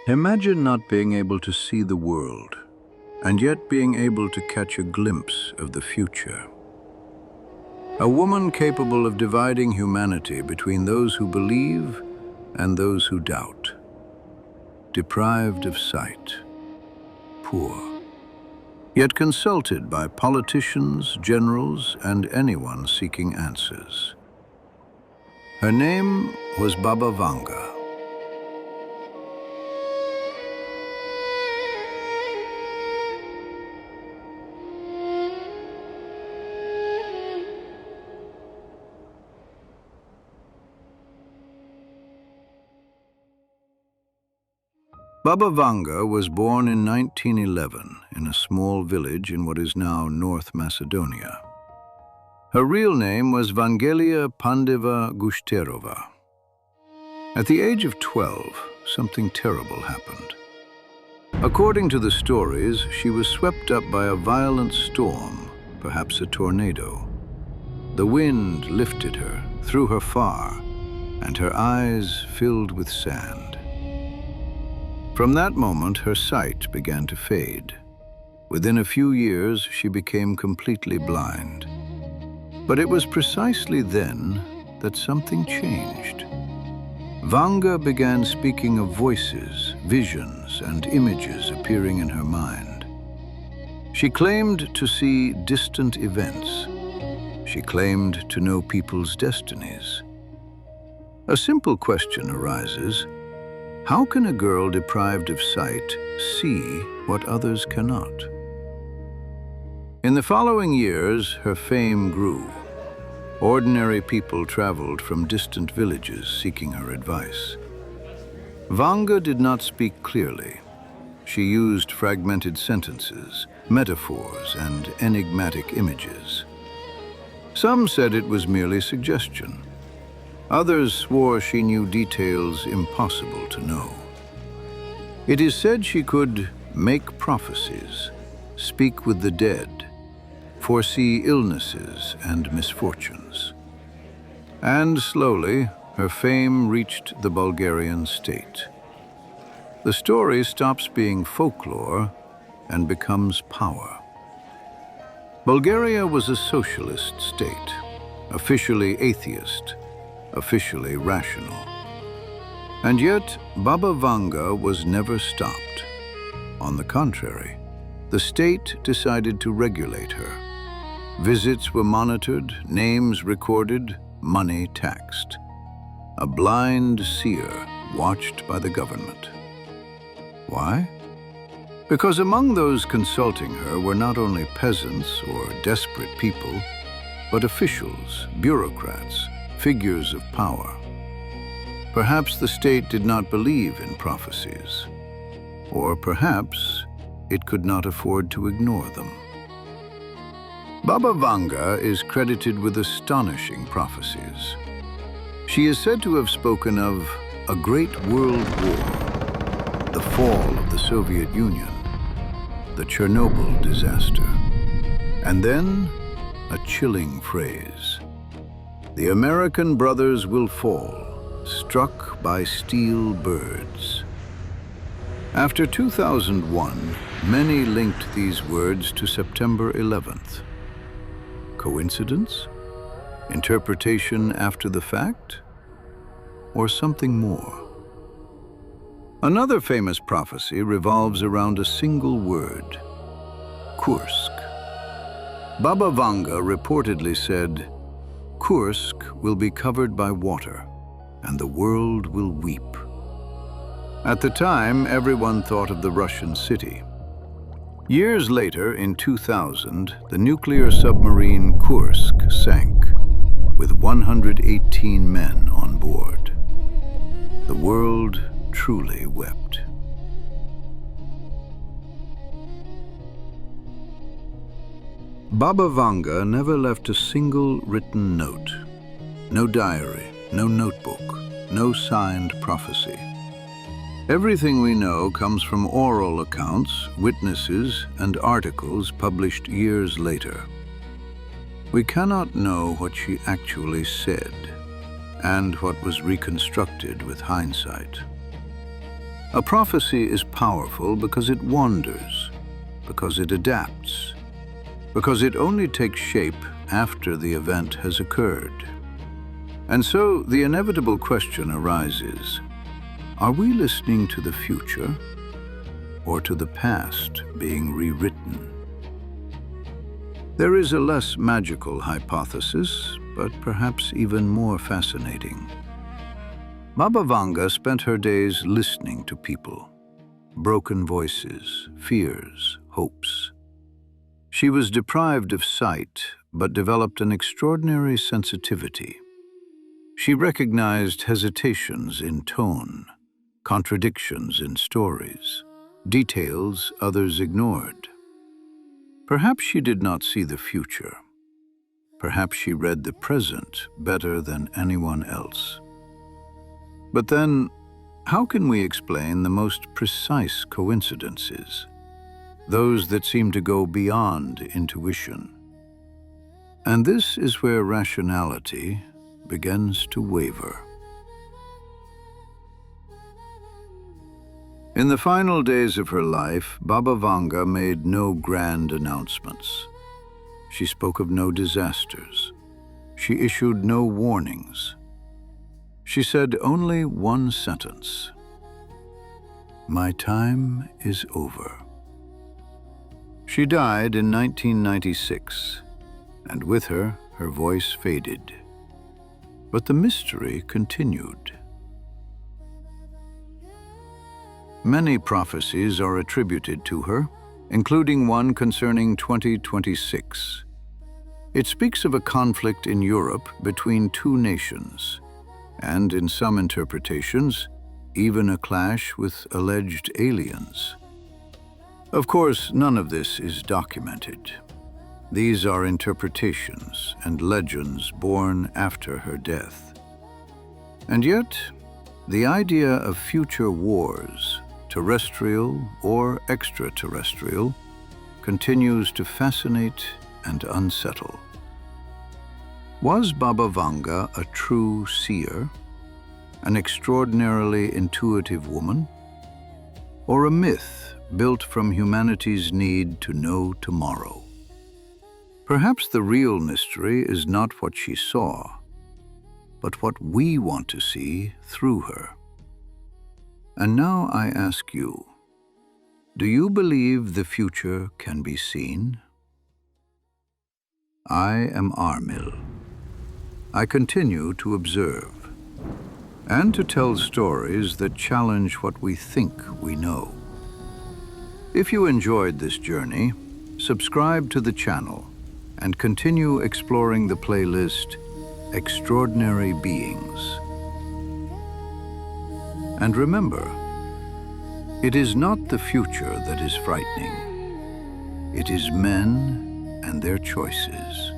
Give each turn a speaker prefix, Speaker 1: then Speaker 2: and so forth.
Speaker 1: Imagine not being able to see the world, and yet being able to catch a glimpse of the future. A woman capable of dividing humanity between those who believe and those who doubt. Deprived of sight, poor, yet consulted by politicians, generals, and anyone seeking answers. Her name was Baba Vanga. Baba Vanga was born in 1911 in a small village in what is now North Macedonia. Her real name was Vangelia Pandeva Gushterova. At the age of 12, something terrible happened. According to the stories, she was swept up by a violent storm, perhaps a tornado. The wind lifted her, threw her far, and her eyes filled with sand. From that moment, her sight began to fade. Within a few years, she became completely blind. But it was precisely then that something changed. Vanga began speaking of voices, visions, and images appearing in her mind. She claimed to see distant events. She claimed to know people's destinies. A simple question arises. How can a girl deprived of sight see what others cannot? In the following years, her fame grew. Ordinary people traveled from distant villages seeking her advice. Vanga did not speak clearly. She used fragmented sentences, metaphors, and enigmatic images. Some said it was merely suggestion. Others swore she knew details impossible to know. It is said she could make prophecies, speak with the dead, foresee illnesses and misfortunes. And slowly, her fame reached the Bulgarian state. The story stops being folklore and becomes power. Bulgaria was a socialist state, officially atheist, officially rational. And yet, Baba Vanga was never stopped. On the contrary, the state decided to regulate her. Visits were monitored, names recorded, money taxed. A blind seer watched by the government. Why? Because among those consulting her were not only peasants or desperate people, but officials, bureaucrats, figures of power. Perhaps the state did not believe in prophecies, or perhaps it could not afford to ignore them. Baba Vanga is credited with astonishing prophecies. She is said to have spoken of a great world war, the fall of the Soviet Union, the Chernobyl disaster, and then a chilling phrase. The American brothers will fall, struck by steel birds. After 2001, many linked these words to September 11th. Coincidence? Interpretation after the fact? Or something more? Another famous prophecy revolves around a single word, Kursk. Baba Vanga reportedly said, Kursk will be covered by water, and the world will weep. At the time, everyone thought of the Russian city. Years later, in 2000, the nuclear submarine Kursk sank, with 118 men on board. The world truly wept. Baba Vanga never left a single written note. No diary, no notebook, no signed prophecy. Everything we know comes from oral accounts, witnesses, and articles published years later. We cannot know what she actually said and what was reconstructed with hindsight. A prophecy is powerful because it wanders, because it adapts, because it only takes shape after the event has occurred. And so the inevitable question arises, are we listening to the future or to the past being rewritten? There is a less magical hypothesis, but perhaps even more fascinating. Baba Vanga spent her days listening to people, broken voices, fears, hopes. She was deprived of sight, but developed an extraordinary sensitivity. She recognized hesitations in tone, contradictions in stories, details others ignored. Perhaps she did not see the future. Perhaps she read the present better than anyone else. But then, how can we explain the most precise coincidences, those that seem to go beyond intuition? And this is where rationality begins to waver. In the final days of her life, Baba Vanga made no grand announcements. She spoke of no disasters. She issued no warnings. She said only one sentence: "My time is over." She died in 1996, and with her, her voice faded. But the mystery continued. Many prophecies are attributed to her, including one concerning 2026. It speaks of a conflict in Europe between two nations, and in some interpretations, even a clash with alleged aliens. Of course, none of this is documented. These are interpretations and legends born after her death. And yet, the idea of future wars, terrestrial or extraterrestrial, continues to fascinate and unsettle. Was Baba Vanga a true seer, an extraordinarily intuitive woman, or a myth built from humanity's need to know tomorrow? Perhaps the real mystery is not what she saw, but what we want to see through her. And now I ask you, do you believe the future can be seen? I am Armil. I continue to observe and to tell stories that challenge what we think we know. If you enjoyed this journey, subscribe to the channel and continue exploring the playlist Extraordinary Beings. And remember, it is not the future that is frightening. It is men and their choices.